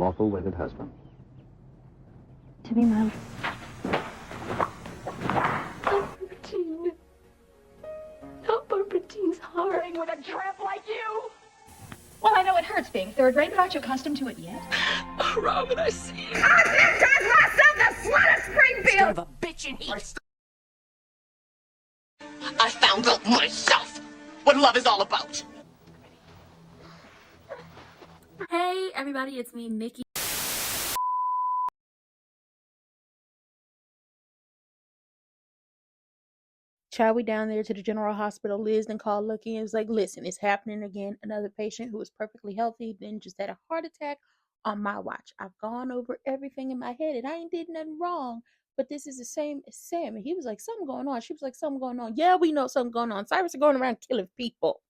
lawful wedded husband. To be my... Barbara not Barbara Jean's heart. With a tramp like you? Well, I know it hurts being third rate, but aren't you accustomed to it yet? Oh, Robin, I see you. I myself the slut of Springfield! Son of a bitch in heat. I found out myself what love is all about. Hey everybody, it's me, Nikki. Child, we down there to the general hospital. Liz then called Lucky and was like, listen, it's happening again. Another patient who was perfectly healthy then just had a heart attack on my watch. I've gone over everything in my head and I ain't did nothing wrong. But this is the same as Sam. And he was like, something going on. She was like, something going on. Yeah, we know something going on. Cyrus is going around killing people.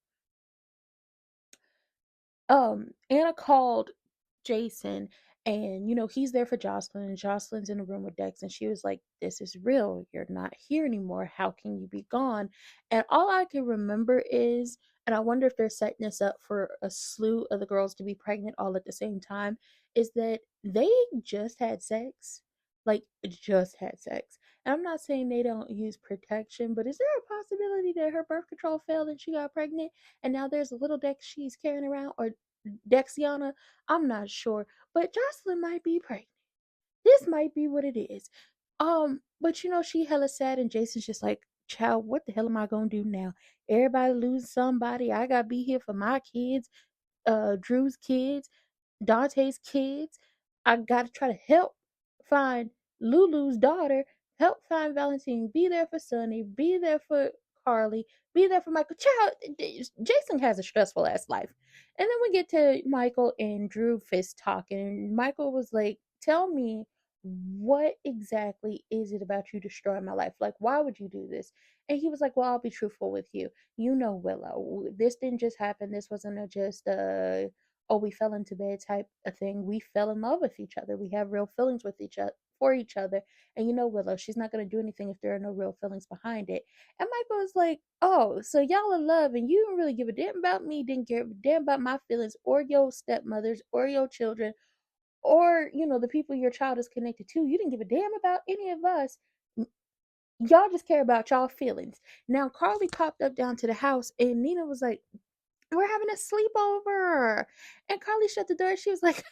Anna called Jason and he's there for Jocelyn and Jocelyn's in the room with Dex and she was like, this is real, you're not here anymore, how can you be gone? And all I can remember is, and I wonder if they're setting this up for a slew of the girls to be pregnant all at the same time, is that they just had sex, like just had sex. And I'm not saying they don't use protection, but is there a possibility that her birth control failed and she got pregnant and now there's a little Dex she's carrying around, or Dexiana? I'm not sure, but Jocelyn might be pregnant. This might be what it is. But she hella sad, and Jason's just like, child, what the hell am I gonna do now? Everybody lose somebody. I gotta be here for my kids, Drew's kids, Dante's kids. I gotta try to help find Lulu's daughter, help find Valentine, be there for Sonny, be there for Carly, be there for Michael. Child, Jason has a stressful ass life. And then we get to Michael and Drew fist talking. And Michael was like, tell me, what exactly is it about you destroying my life? Like, why would you do this? And he was like, well, I'll be truthful with you. You know, Willow, this didn't just happen. This wasn't just oh, we fell into bed type of thing. We fell in love with each other. We have real feelings with each other, for each other. And Willow, she's not going to do anything if there are no real feelings behind it. And Michael was like, oh, so y'all in love and you don't really give a damn about me, didn't give a damn about my feelings or your stepmothers or your children or, the people your child is connected to. You didn't give a damn about any of us. Y'all just care about y'all feelings. Now, Carly popped up down to the house and Nina was like, we're having a sleepover. And Carly shut the door. She was like,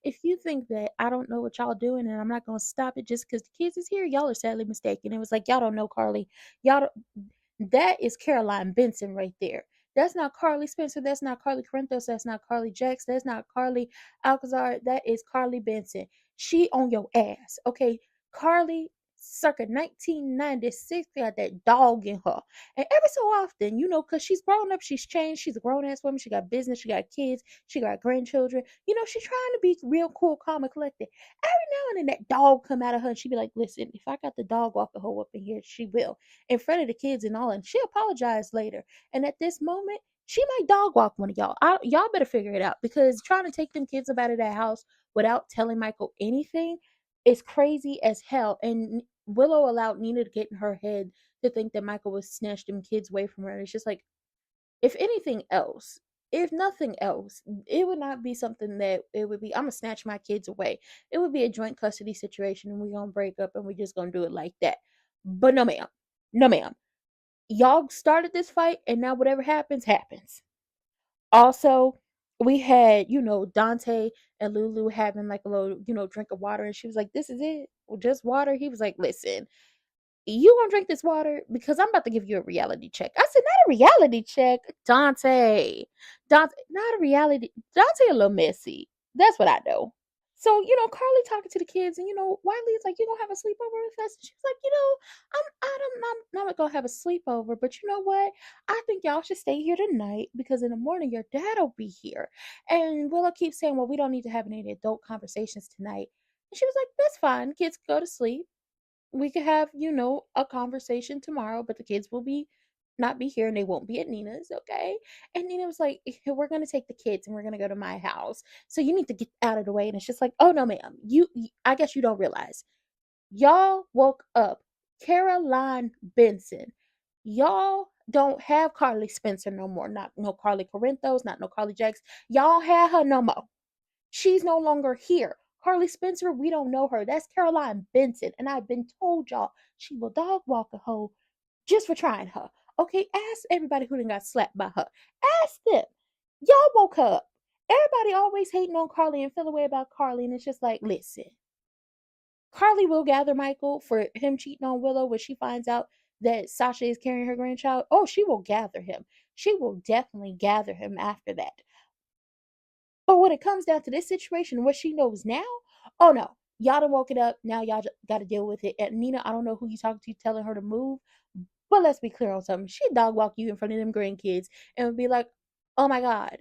if you think that I don't know what y'all doing and I'm not going to stop it just because the kids is here, y'all are sadly mistaken. It was like, y'all don't know Carly. That is Caroline Benson right there. That's not Carly Spencer. That's not Carly Corinthos. That's not Carly Jax. That's not Carly Alcazar. That is Carly Benson. She on your ass. Okay. Carly circa 1996 got that dog in her. And every so often, because she's grown up, she's changed. She's a grown ass woman. She got business. She got kids. She got grandchildren. She's trying to be real cool, calm, and collected. Every now and then that dog come out of her and she be like, listen, if I got the dog walking her up in here, she will. In front of the kids and all. And she apologized later. And at this moment, she might dog walk one of y'all. Y'all better figure it out, because trying to take them kids up out of that house without telling Michael anything is crazy as hell. And Willow allowed Nina to get in her head to think that Michael was snatched them kids away from her. And it's just like, if anything else, if nothing else, it would not be something that it would be, I'm going to snatch my kids away. It would be a joint custody situation and we're going to break up and we're just going to do it like that. But no, ma'am. No, ma'am. Y'all started this fight and now whatever happens, happens. Also, we had, Dante and Lulu having like a little, drink of water. And she was like, this is it? Well, just water? He was like, listen, you gonna drink this water? Because I'm about to give you a reality check. I said, not a reality check. Dante, not a reality. Dante a little messy. That's what I know. So, Carly talking to the kids and, Wiley's like, you gonna have a sleepover with us? And she was like, I'm not gonna have a sleepover, but you know what? I think y'all should stay here tonight because in the morning your dad will be here. And Willow keeps saying, well, we don't need to have any adult conversations tonight. And she was like, that's fine. Kids go to sleep. We could have, a conversation tomorrow, but the kids will not be here and they won't be at Nina's, okay? And Nina was like, we're going to take the kids and we're going to go to my house. So you need to get out of the way. And it's just like, oh no, ma'am. I guess you don't realize. Y'all woke up Caroline Benson. Y'all don't have Carly Spencer no more. Not no Carly Corinthos, not no Carly Jax. Y'all have her no more. She's no longer here. Carly Spencer, we don't know her. That's Caroline Benson. And I've been told y'all she will dog walk a hoe just for trying her. Okay, ask everybody who done got slapped by her. Ask them. Y'all woke up. Everybody always hating on Carly and feel a way about Carly. And it's just like, listen, Carly will gather Michael for him cheating on Willow when she finds out that Sasha is carrying her grandchild. Oh, she will gather him. She will definitely gather him after that. But when it comes down to this situation, what she knows now, oh no, y'all done woke it up. Now y'all got to deal with it. And Nina, I don't know who you talking to telling her to move, but let's be clear on something. She'd dog walk you in front of them grandkids and would be like, oh my God,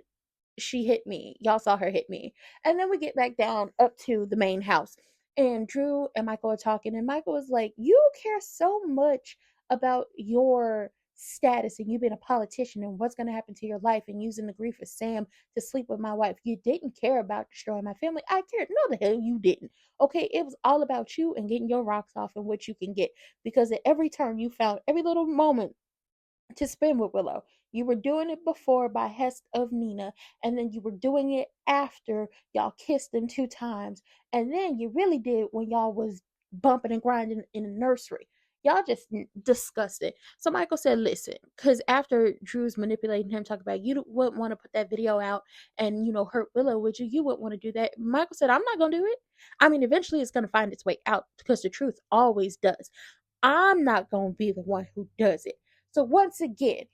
she hit me. Y'all saw her hit me. And then we get back down up to the main house. And Drew and Michael are talking. And Michael was like, you care so much about your status and you being a politician and what's going to happen to your life and using the grief of Sam to sleep with my wife. You didn't care about destroying my family. I cared. No, the hell you didn't. Okay, it was all about you and getting your rocks off and what you can get. Because at every turn you found every little moment to spend with Willow. You were doing it before by hest of Nina, and then you were doing it after y'all kissed them 2 times, and then you really did when y'all was bumping and grinding in the nursery. Y'all just disgusted. So Michael said, listen, because after Drew's manipulating him, talking about you wouldn't want to put that video out and, hurt Willow, would you? You wouldn't want to do that. Michael said, I'm not going to do it. I mean, eventually it's going to find its way out because the truth always does. I'm not going to be the one who does it. So once again,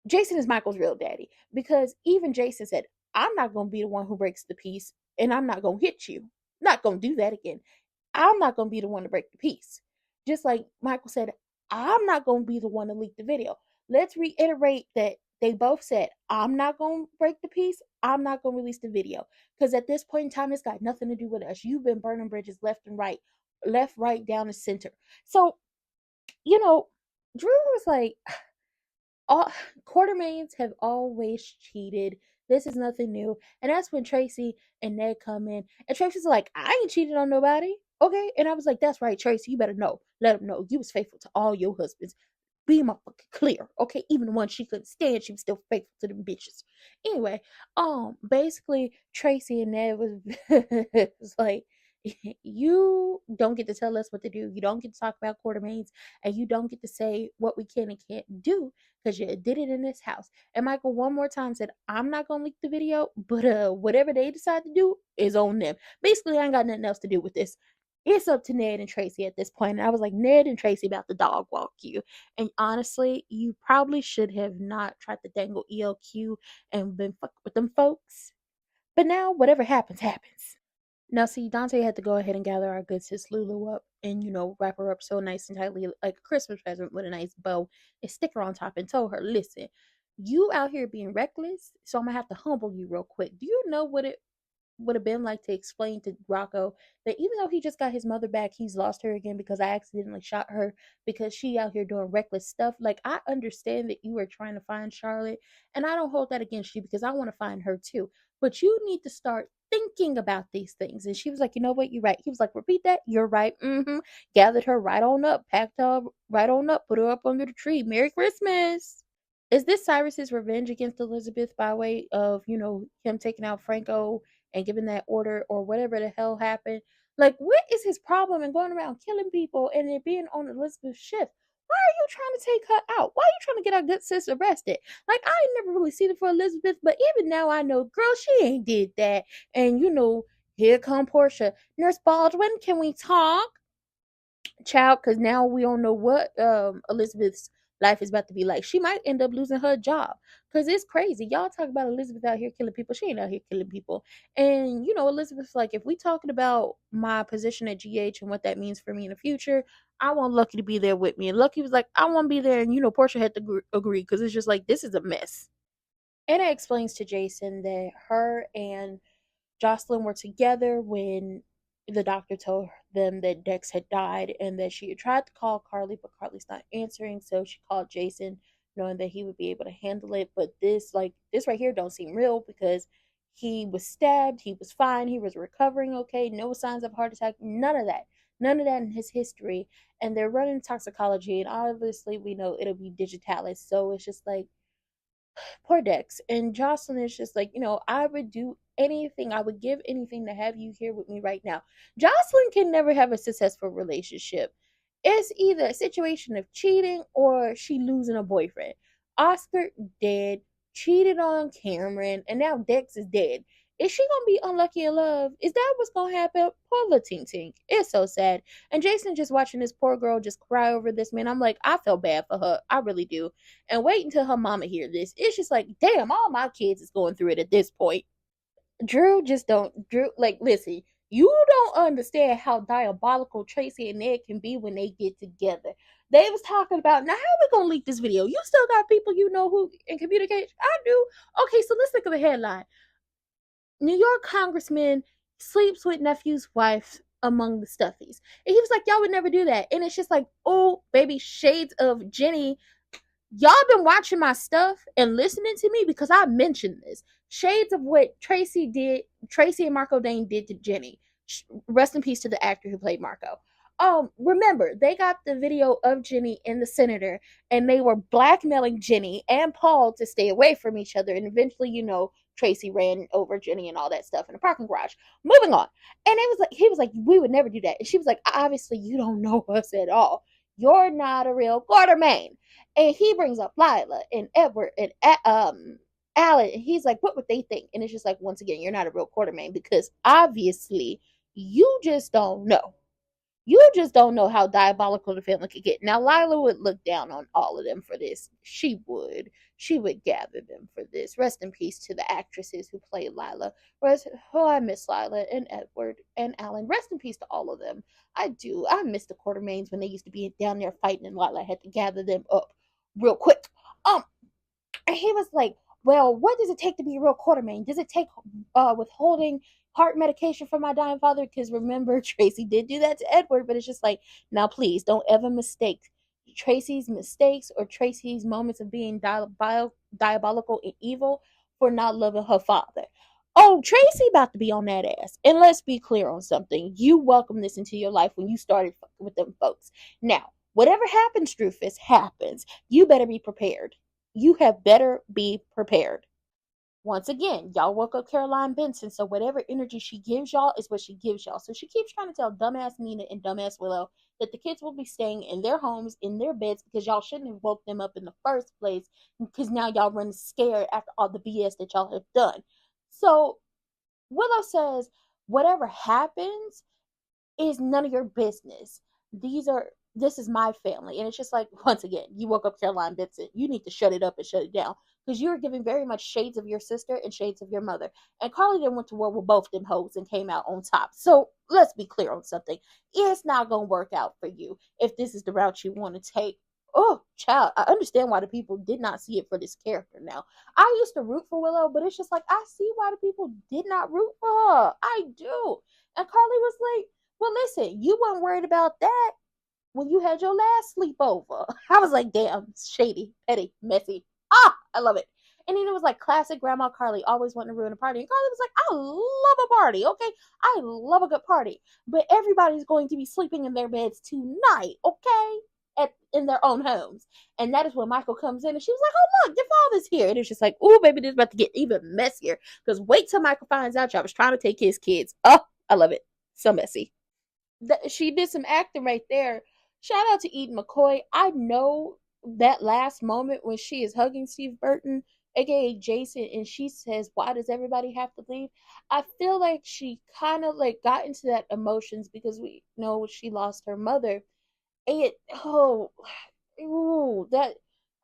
Jason is Michael's real daddy because even Jason said, I'm not going to be the one who breaks the peace and I'm not going to hit you. Not going to do that again. I'm not going to be the one to break the peace. Just like Michael said, I'm not going to be the one to leak the video. Let's reiterate that they both said, I'm not going to break the peace. I'm not going to release the video because at this point in time, it's got nothing to do with us. You've been burning bridges left and right, left, right, down, and center. So, Drew was like, all Quartermains have always cheated. This is nothing new. And that's when Tracy and Ned come in. And Tracy's like, I ain't cheated on nobody. Okay. And I was like, that's right, Tracy. You better know. Let him know. You was faithful to all your husbands. Be motherfucking clear. Okay. Even the one she couldn't stand, she was still faithful to them bitches. Anyway, basically Tracy and Ned was like, you don't get to tell us what to do. You don't get to talk about Quartermains, and you don't get to say what we can and can't do because you did it in this house. And Michael one more time said, I'm not gonna leak the video, but whatever they decide to do is on them. Basically, I ain't got nothing else to do with this. It's up to Ned and Tracy at this point. And I was like, Ned and Tracy about to dog walk you. And honestly, you probably should have not tried to dangle ELQ and been fucked with them folks. But now, whatever happens, happens. Now, see, Dante had to go ahead and gather our good sis Lulu up and, wrap her up so nice and tightly like a Christmas present with a nice bow and stick her on top and told her, listen, you out here being reckless, so I'm going to have to humble you real quick. Do you know what it would have been like to explain to Rocco that even though he just got his mother back, he's lost her again because I accidentally shot her because she out here doing reckless stuff. Like, I understand that you are trying to find Charlotte, and I don't hold that against you because I want to find her too. But you need to start thinking about these things. And she was like, you know what? You're right. He was like, repeat that. You're right. Gathered her right on up, packed her right on up, put her up under the tree. Merry Christmas. Is this Cyrus's revenge against Elizabeth by way of, him taking out Franco and giving that order or whatever the hell happened? Like, what is his problem in going around killing people and it being on Elizabeth's shift? Why are you trying to take her out? Why are you trying to get our good sis arrested? Like, I ain't never really seen it for Elizabeth, but even now I know, girl, she ain't did that. And, here come Portia. Nurse Baldwin, can we talk? Child, because now we don't know what Elizabeth's life is about to be like. She might end up losing her job because it's crazy. Y'all talk about Elizabeth out here killing people. She ain't out here killing people. And Elizabeth's like, if we talking about my position at GH and what that means for me in the future, I want Lucky to be there with me. And Lucky was like, I want to be there. And Portia had to agree because it's just like, this is a mess. Anna explains to Jason that her and Jocelyn were together when the doctor told them that Dex had died and that she had tried to call Carly, but Carly's not answering. So she called Jason, knowing that he would be able to handle it. But this right here don't seem real because he was stabbed. He was fine. He was recovering okay. No signs of heart attack. None of that. None of that in his history. And they're running toxicology. And obviously we know it'll be digitalis. So it's just like, Poor Dex. And Jocelyn is just like, I would do anything, I would give anything to have you here with me right now. Jocelyn can never have a successful relationship. It's either a situation of cheating or she losing a boyfriend. Oscar dead, cheated on Cameron, and now Dex is dead. Is she gonna be unlucky in love? Is that what's gonna happen? Poor little Tink Tink. It's so sad. And Jason just watching this poor girl just cry over this man. I'm like, I feel bad for her. I really do. And wait until her mama hear this. It's just like, damn, all my kids is going through it at this point. Drew just don't. Drew, like, listen, you don't understand how diabolical Tracy and Ned can be when they get together. They was talking about, now how we gonna leak this video? You still got people you know who in communication? I do. Okay, so let's look at the headline. New York congressman sleeps with nephew's wife among the stuffies. And he was like, y'all would never do that. And it's just like, oh, baby, shades of Jenny. Y'all been watching my stuff and listening to me because I mentioned this. Shades of what Tracy and Marco Dane did to Jenny. Rest in peace to the actor who played Marco. Remember, they got the video of Jenny and the senator, and they were blackmailing Jenny and Paul to stay away from each other. And eventually, Tracy ran over Jenny and all that stuff in the parking garage. Moving on. And he was like, we would never do that. And she was like, obviously, you don't know us at all. You're not a real Quartermain. And he brings up Lila and Edward and Alan. And he's like, what would they think? And it's just like, once again, you're not a real Quartermain because obviously you just don't know. You just don't know how diabolical the family could get. Now, Lila would look down on all of them for this. She would. She would gather them for this. Rest in peace to the actresses who played Lila. I miss Lila and Edward and Alan. Rest in peace to all of them. I do. I miss the Quartermains when they used to be down there fighting and Lila had to gather them up real quick. And he was like, well, what does it take to be a real Quartermain? Does it take withholding heart medication for my dying father? Because remember, Tracy did do that to Edward, but it's just like, now please don't ever mistake Tracy's mistakes or Tracy's moments of being diabolical and evil for not loving her father. Oh, Tracy about to be on that ass. And let's be clear on something. You welcomed this into your life when you started fucking with them folks. Now, whatever happens, Drufus, happens. You better be prepared. You have better be prepared. Once again, y'all woke up Caroline Benson, so whatever energy she gives y'all is what she gives y'all. So she keeps trying to tell dumbass Nina and dumbass Willow that the kids will be staying in their homes, in their beds, because y'all shouldn't have woke them up in the first place, because now y'all run scared after all the BS that y'all have done. So Willow says, whatever happens is none of your business. This is my family. And it's just like, once again, you woke up Caroline Benson. You need to shut it up and shut it down. Because you're giving very much shades of your sister and shades of your mother. And Carly then went to war with both them hoes and came out on top. So let's be clear on something. It's not going to work out for you if this is the route you want to take. Oh, child, I understand why the people did not see it for this character now. I used to root for Willow, but it's just like, I see why the people did not root for her. I do. And Carly was like, well, listen, you weren't worried about that when you had your last sleepover. I was like, damn, shady, petty, messy. I love it. And then it was like classic Grandma Carly, always wanting to ruin a party. And Carly was like, I love a party, okay? I love a good party. But everybody's going to be sleeping in their beds tonight, okay? In their own homes. And that is when Michael comes in and she was like, oh, look, your father's here. And it's just like, oh, baby, this is about to get even messier. Because wait till Michael finds out y'all was trying to take his kids. Oh, I love it. So messy. She did some acting right there. Shout out to Eden McCoy. I know that last moment when she is hugging Steve Burton, aka Jason, and she says, why does everybody have to leave? I feel like she kind of like got into that emotions because we know she lost her mother. That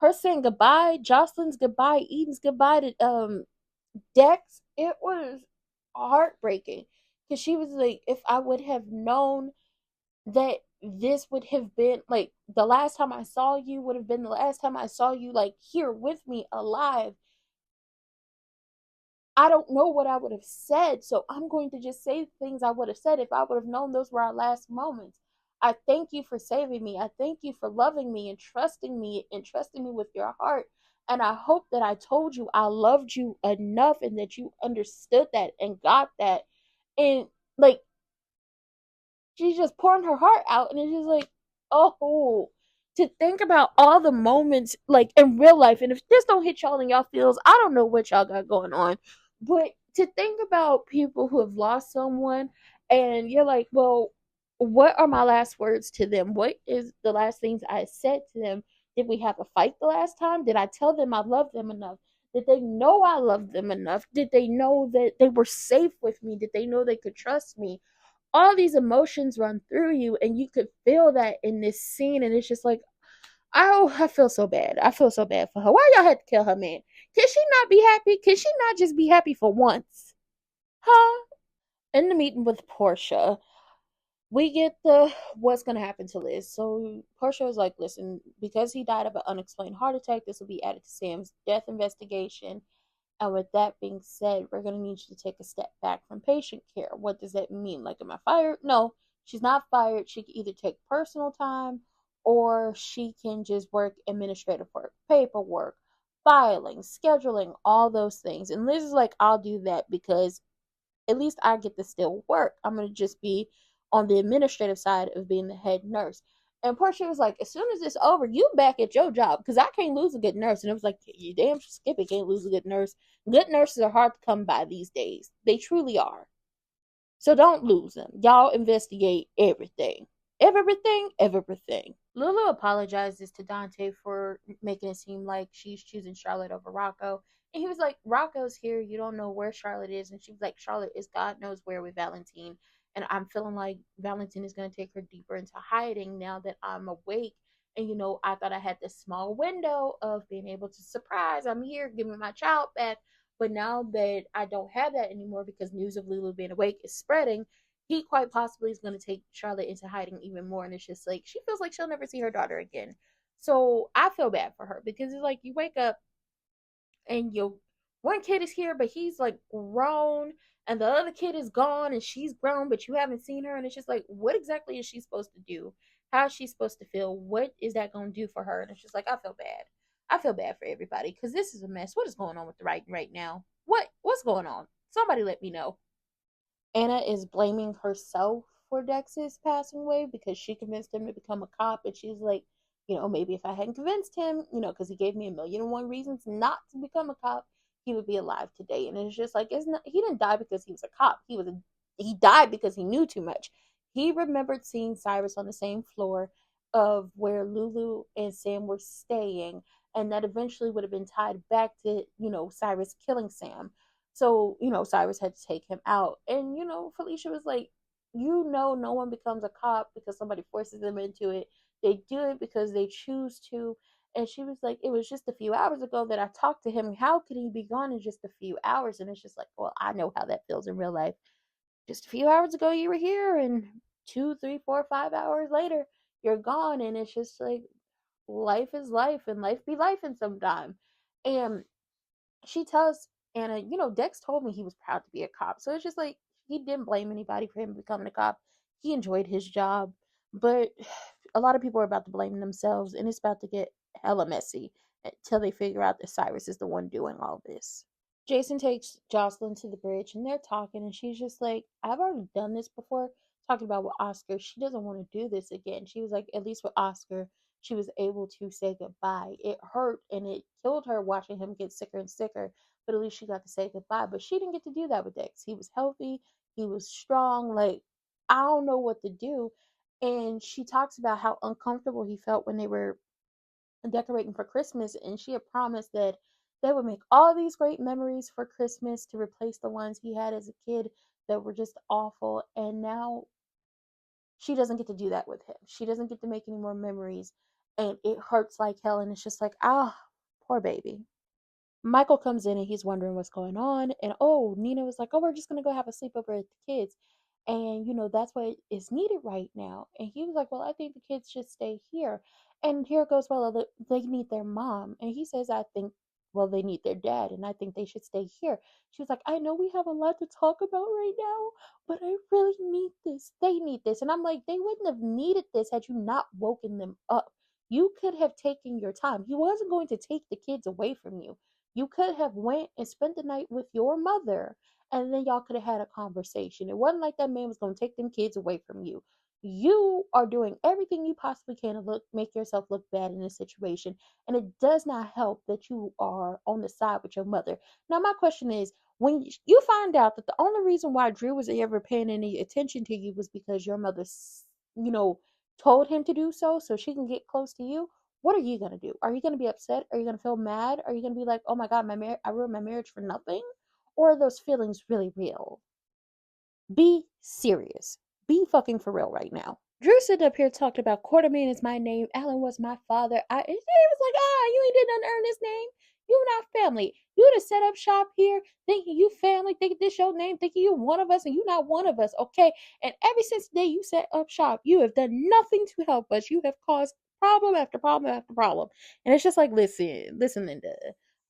her saying goodbye, Jocelyn's goodbye, Eden's goodbye to Dex, it was heartbreaking. Because she was like, if I would have known that this would have been like the last time I saw you would have been the last time I saw you like here with me alive, I don't know what I would have said. So I'm going to just say things I would have said if I would have known those were our last moments. I thank you for saving me. I thank you for loving me and trusting me with your heart. And I hope that I told you I loved you enough and that you understood that and got that. And like, she's just pouring her heart out, and it's just like, oh. to think about all the moments like in real life, and if this don't hit y'all in y'all feels, I don't know what y'all got going on. But to think about people who have lost someone and you're like, well, what are my last words to them? What is the last things I said to them? Did we have a fight the last time? Did I tell them I loved them enough? Did they know I loved them enough? Did they know that they were safe with me? Did they know they could trust me? All these emotions run through you, and you could feel that in this scene. And it's just like, oh, I feel so bad. I feel so bad for her. Why y'all had to kill her man? Can she not be happy? Can she not just be happy for once? Huh? In the meeting with Portia, we get the what's gonna happen to Liz. So Portia is like, listen, because he died of an unexplained heart attack, this will be added to Sam's death investigation. And with that being said, we're gonna need you to take a step back from patient care. What does that mean? Like, am I fired? No, she's not fired. She can either take personal time or she can just work administrative work, paperwork, filing, scheduling, all those things. And Liz is like, I'll do that because at least I get to still work. I'm going to just be on the administrative side of being the head nurse. And Portia was like, as soon as it's over, you back at your job because I can't lose a good nurse. And it was like, you damn Skippy can't lose a good nurse. Good nurses are hard to come by these days. They truly are. So don't lose them. Y'all investigate everything. Everything. Lulu apologizes to Dante for making it seem like she's choosing Charlotte over Rocco. And he was like, Rocco's here. You don't know where Charlotte is. And she was like, Charlotte is God knows where with Valentine. And I'm feeling like Valentine is going to take her deeper into hiding now that I'm awake. And, I thought I had this small window of being able to surprise. I'm here, give me my child back. But now that I don't have that anymore because news of Lulu being awake is spreading, he quite possibly is going to take Charlotte into hiding even more. And it's just like, she feels like she'll never see her daughter again. So I feel bad for her because it's like you wake up and your one kid is here, but he's like grown, and the other kid is gone and she's grown, but you haven't seen her. And it's just like, what exactly is she supposed to do? How is she supposed to feel? What is that going to do for her? And it's just like, I feel bad. I feel bad for everybody because this is a mess. What is going on with the writing right now? What's going on? Somebody let me know. Anna is blaming herself for Dex's passing away because she convinced him to become a cop. And she's like, maybe if I hadn't convinced him, because he gave me 1,000,001 reasons not to become a cop, he would be alive today. And it's just like, he didn't die because he was a cop. He died because he knew too much. He remembered seeing Cyrus on the same floor of where Lulu and Sam were staying. And that eventually would have been tied back to, Cyrus killing Sam. So, Cyrus had to take him out. And, Felicia was like, no one becomes a cop because somebody forces them into it. They do it because they choose to. And she was like, it was just a few hours ago that I talked to him. How could he be gone in just a few hours? And it's just like, well, I know how that feels in real life. Just a few hours ago, you were here, and 2, 3, 4, 5 hours later, you're gone. And it's just like, life is life, and life be life in some time. And she tells Anna, Dex told me he was proud to be a cop. So it's just like he didn't blame anybody for him becoming a cop. He enjoyed his job. But a lot of people are about to blame themselves, and it's about to get hella messy until they figure out that Cyrus is the one doing all this. Jason takes Jocelyn to the bridge and they're talking, and she's just like, I've already done this before, talking about with Oscar. She doesn't want to do this again. She was like, at least with Oscar, she was able to say goodbye. It hurt and it killed her watching him get sicker and sicker, but at least she got to say goodbye. But she didn't get to do that with Dex. He was healthy, he was strong. Like, I don't know what to do. And she talks about how uncomfortable he felt when they were decorating for Christmas, and she had promised that they would make all these great memories for Christmas to replace the ones he had as a kid that were just awful. And now she doesn't get to do that with him. She doesn't get to make any more memories, and it hurts like hell. And it's just like, poor baby. Michael comes in and he's wondering what's going on. And Nina was like, we're just going to go have a sleepover at the kids. And, that's what is needed right now. And he was like, well, I think the kids should stay here. And here goes, well, they need their mom. And he says, I think, well, they need their dad. And I think they should stay here. She was like, I know we have a lot to talk about right now, but I really need this. They need this. And I'm like, they wouldn't have needed this had you not woken them up. You could have taken your time. He wasn't going to take the kids away from you. You could have went and spent the night with your mother, and then y'all could have had a conversation. It wasn't like that man was going to take them kids away from you. You are doing everything you possibly can to make yourself look bad in this situation. And it does not help that you are on the side with your mother. Now, my question is, when you find out that the only reason why Drew was ever paying any attention to you was because your mother, you know, told him to do so she can get close to you, what are you going to do? Are you going to be upset? Are you going to feel mad? Are you going to be like, oh my God, I ruined my marriage for nothing? Or are those feelings really real? Be serious. Be fucking for real right now. Drew sitting up here talking about Quartermain is my name. Alan was my father. And he was like, you ain't did nothing to earn this name. You not family. You done set up shop here thinking you family, thinking this your name, thinking you one of us, and you not one of us, okay? And ever since the day you set up shop, you have done nothing to help us. You have caused problem after problem after problem. And it's just like, listen, Linda.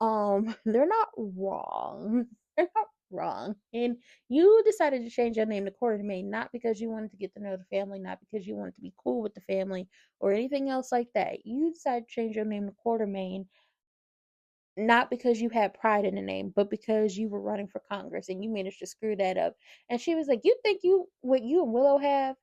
They're not wrong. They're not wrong. And you decided to change your name to Quartermain not because you wanted to get to know the family, not because you wanted to be cool with the family or anything else like that. You decided to change your name to Quartermain not because you had pride in the name, but because you were running for Congress and you managed to screw that up. And she was like, "You think what you and Willow have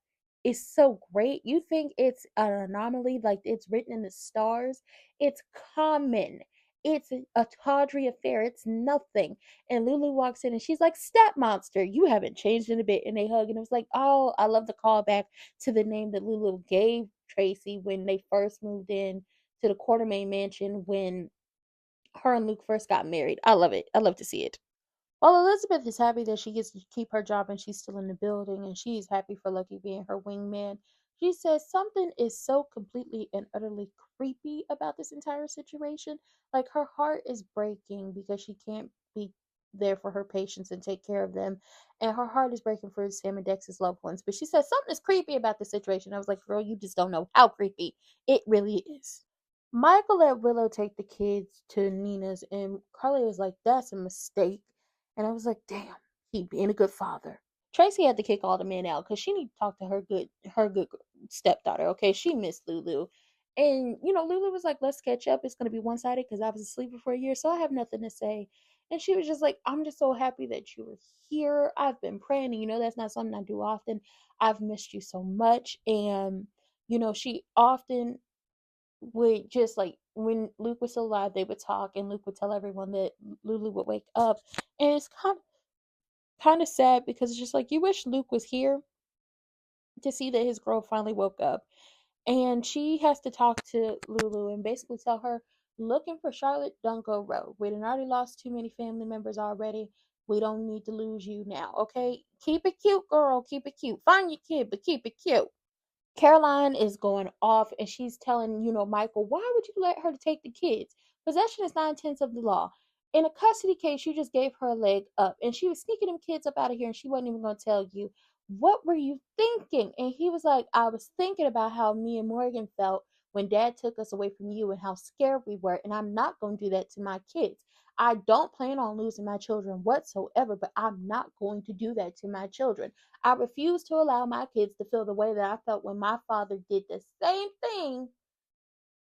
is so great? You think it's an anomaly, like it's written in the stars? It's common. It's a tawdry affair. It's nothing." And Lulu walks in and she's like, "Step monster, you haven't changed in a bit." And they hug, and it was like, oh, I love the callback to the name that Lulu gave Tracy when they first moved in to the Quartermain mansion when her and Luke first got married. I love it. I love to see it. While Elizabeth is happy that she gets to keep her job and she's still in the building, and she's happy for Lucky being her wingman, she says something is so completely and utterly creepy about this entire situation. Like her heart is breaking because she can't be there for her patients and take care of them. And her heart is breaking for Sam and Dex's loved ones. But she says something is creepy about the situation. I was like, girl, you just don't know how creepy it really is. Michael let Willow take the kids to Nina's, and Carly was like, that's a mistake. And I was like, damn, he being a good father. Tracy had to kick all the men out because she need to talk to her good stepdaughter. Okay, she missed Lulu, and Lulu was like, "Let's catch up. It's gonna be one sided because I was asleep for a year, so I have nothing to say." And she was just like, "I'm just so happy that you were here. I've been praying, and that's not something I do often. I've missed you so much." And she often would just like when Luke was still alive, they would talk, and Luke would tell everyone that Lulu would wake up, and it's kind of sad because it's just like you wish Luke was here to see that his girl finally woke up. And she has to talk to Lulu and basically tell her, looking for Charlotte, don't go rogue. We done already lost too many family members already. We don't need to lose you now, okay? Keep it cute, girl. Keep it cute. Find your kid, but keep it cute. Caroline is going off and she's telling, Michael, why would you let her to take the kids? Possession is 9/10 of the law. In a custody case, you just gave her a leg up and she was sneaking them kids up out of here and she wasn't even going to tell you. What were you thinking? And he was like, I was thinking about how me and Morgan felt when dad took us away from you and how scared we were. And I'm not going to do that to my kids. I don't plan on losing my children whatsoever, but I'm not going to do that to my children. I refuse to allow my kids to feel the way that I felt when my father did the same thing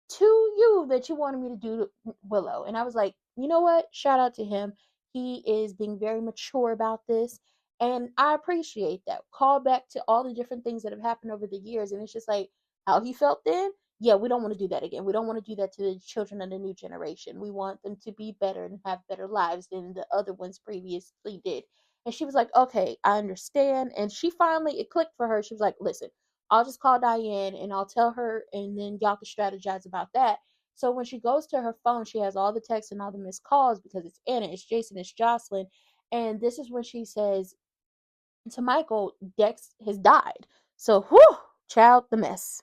to you that you wanted me to do to Willow. And I was like, you know what? Shout out to him. He is being very mature about this. And I appreciate that. Call back to all the different things that have happened over the years. And it's just like how he felt then. Yeah, we don't want to do that again. We don't want to do that to the children of the new generation. We want them to be better and have better lives than the other ones previously did. And she was like, okay, I understand. And she finally, it clicked for her. She was like, listen, I'll just call Diane and I'll tell her, and then y'all can strategize about that. So when she goes to her phone, she has all the texts and all the missed calls because it's Anna, it's Jason, it's Jocelyn. And this is when she says to Michael, Dex has died. So, whew, child, the mess.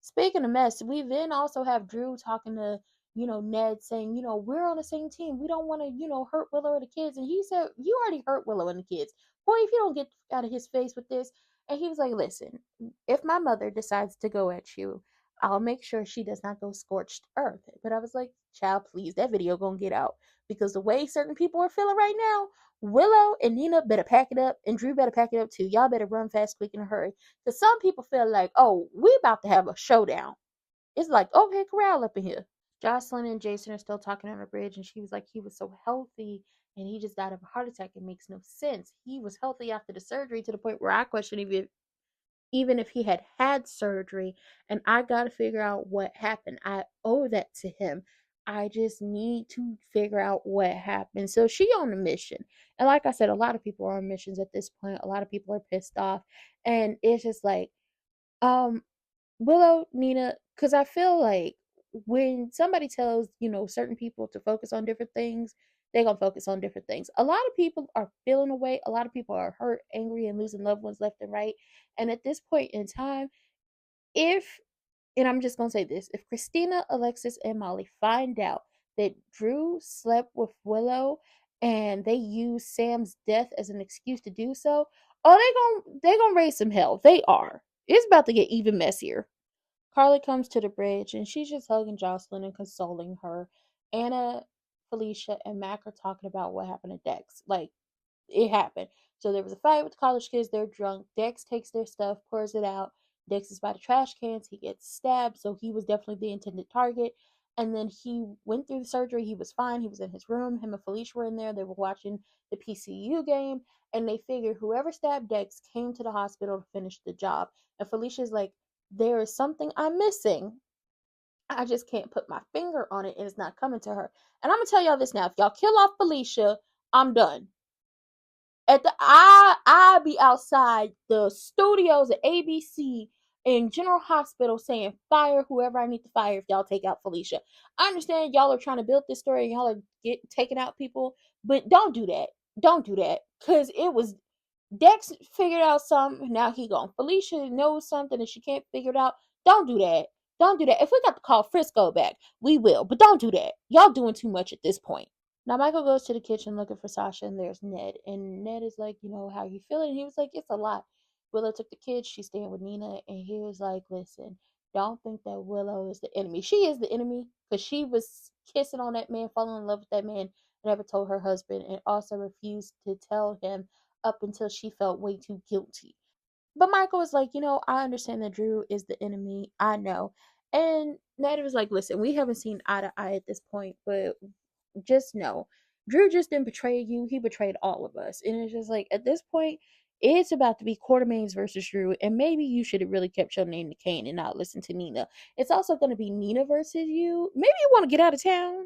Speaking of mess, we then also have Drew talking to, Ned saying, we're on the same team. We don't want to, hurt Willow or the kids. And he said, you already hurt Willow and the kids. Boy, if you don't get out of his face with this. And he was like, listen, if my mother decides to go at you, I'll make sure she does not go scorched earth. But I was like, child, please, that video gonna get out. Because the way certain people are feeling right now, Willow and Nina better pack it up, and Drew better pack it up too. Y'all better run fast, quick, in a hurry. Because some people feel like, oh, we about to have a showdown. It's like, okay, corral up in here. Jocelyn and Jason are still talking on the bridge, and she was like, he was so healthy, and he just died of a heart attack. It makes no sense. He was healthy after the surgery to the point where I question even if he had had surgery, and I got to figure out what happened. I owe that to him. I just need to figure out what happened. So she on a mission. And like I said, a lot of people are on missions at this point. A lot of people are pissed off. And it's just like, um, Willow, Nina, because I feel like when somebody tells, certain people to focus on different things, they're going to focus on different things. A lot of people are feeling away. A lot of people are hurt, angry, and losing loved ones left and right. And at this point in time, if, and I'm just going to say this, if Christina, Alexis, and Molly find out that Drew slept with Willow and they use Sam's death as an excuse to do so, oh, they gonna raise some hell. They are. It's about to get even messier. Carly comes to the bridge and she's just hugging Jocelyn and consoling her. Anna, Felicia, and Mac are talking about what happened to Dex. Like, it happened. So there was a fight with the college kids. They're drunk. Dex takes their stuff, pours it out. Dex is by the trash cans. He gets stabbed. So he was definitely the intended target. And then he went through the surgery. He was fine. He was in his room. Him and Felicia were in there. They were watching the PCU game. And they figured whoever stabbed Dex came to the hospital to finish the job. And Felicia's like, there is something I'm missing. I just can't put my finger on it and it's not coming to her. And I'm going to tell y'all this now. If y'all kill off Felicia, I'm done. I be outside the studios at ABC and General Hospital saying fire whoever I need to fire if y'all take out Felicia. I understand y'all are trying to build this story and y'all are taking out people, but don't do that. Don't do that. Cause it was Dex figured out something, now he gone. Felicia knows something and she can't figure it out. Don't do that. Don't do that. If we got to call Frisco back, we will. But don't do that. Y'all doing too much at this point. Now Michael goes to the kitchen looking for Sasha, and there's Ned. And Ned is like, how you feeling? And he was like, it's a lot. Willow took the kids. She's staying with Nina, and he was like, listen, don't think that Willow is the enemy. She is the enemy because she was kissing on that man, falling in love with that man, never told her husband, and also refused to tell him up until she felt way too guilty. But Michael was like, I understand that Drew is the enemy. I know. And Ned was like, listen, we haven't seen eye to eye at this point, but just know, Drew just didn't betray you. He betrayed all of us. And it's just like, at this point, it's about to be Quartermaines versus Drew. And maybe you should have really kept your name to Kane and not listen to Nina. It's also going to be Nina versus you. Maybe you want to get out of town.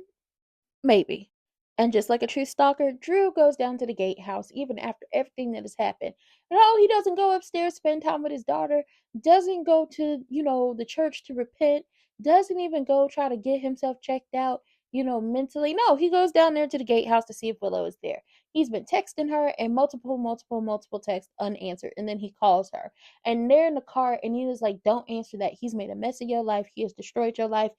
Maybe. And just like a true stalker, Drew goes down to the gatehouse even after everything that has happened. No, he doesn't go upstairs, spend time with his daughter, doesn't go to, the church to repent, doesn't even go try to get himself checked out, mentally. No, he goes down there to the gatehouse to see if Willow is there. He's been texting her and multiple texts unanswered. And then he calls her. And they're in the car and Nina's like, don't answer that. He's made a mess of your life. He has destroyed your life.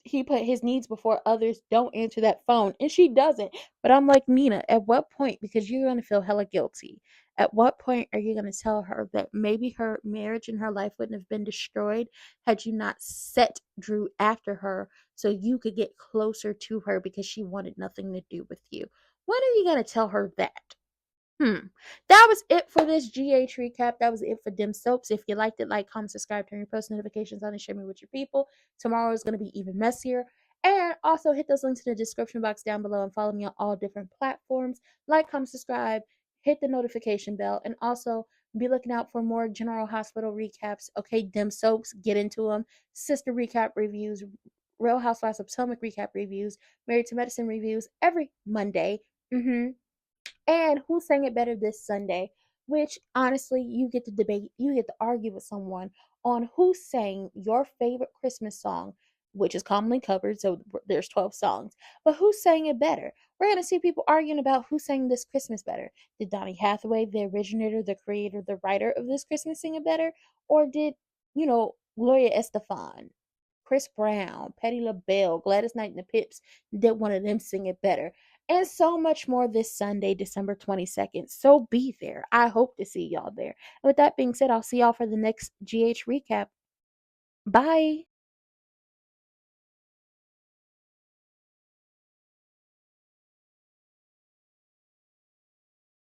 He put his needs before others. Don't answer that phone. And she doesn't. But I'm like, Nina, at what point? Because you're going to feel hella guilty. At what point are you going to tell her that maybe her marriage and her life wouldn't have been destroyed had you not set Drew after her so you could get closer to her because she wanted nothing to do with you? When are you going to tell her that? That was it for this GH recap. That was it for Dim Soaps. If you liked it, like, comment, subscribe, turn your post notifications on, and share me with your people. Tomorrow is going to be even messier. And also hit those links in the description box down below and follow me on all different platforms. Like, comment, subscribe, hit the notification bell, and also be looking out for more General Hospital recaps. Okay, Dim Soaps, get into them. Sister recap reviews, Real Housewives of Potomac recap reviews, Married to Medicine reviews every Monday. And who sang it better this Sunday? Which, honestly, you get to debate, you get to argue with someone on who sang your favorite Christmas song, which is commonly covered, so there's 12 songs. But who sang it better? We're going to see people arguing about who sang this Christmas better. Did Donny Hathaway, the originator, the creator, the writer of this Christmas, sing it better? Or did, Gloria Estefan, Chris Brown, Patti LaBelle, Gladys Knight and the Pips, did one of them sing it better? And so much more this Sunday, December 22nd. So be there. I hope to see y'all there. And with that being said, I'll see y'all for the next GH recap. Bye.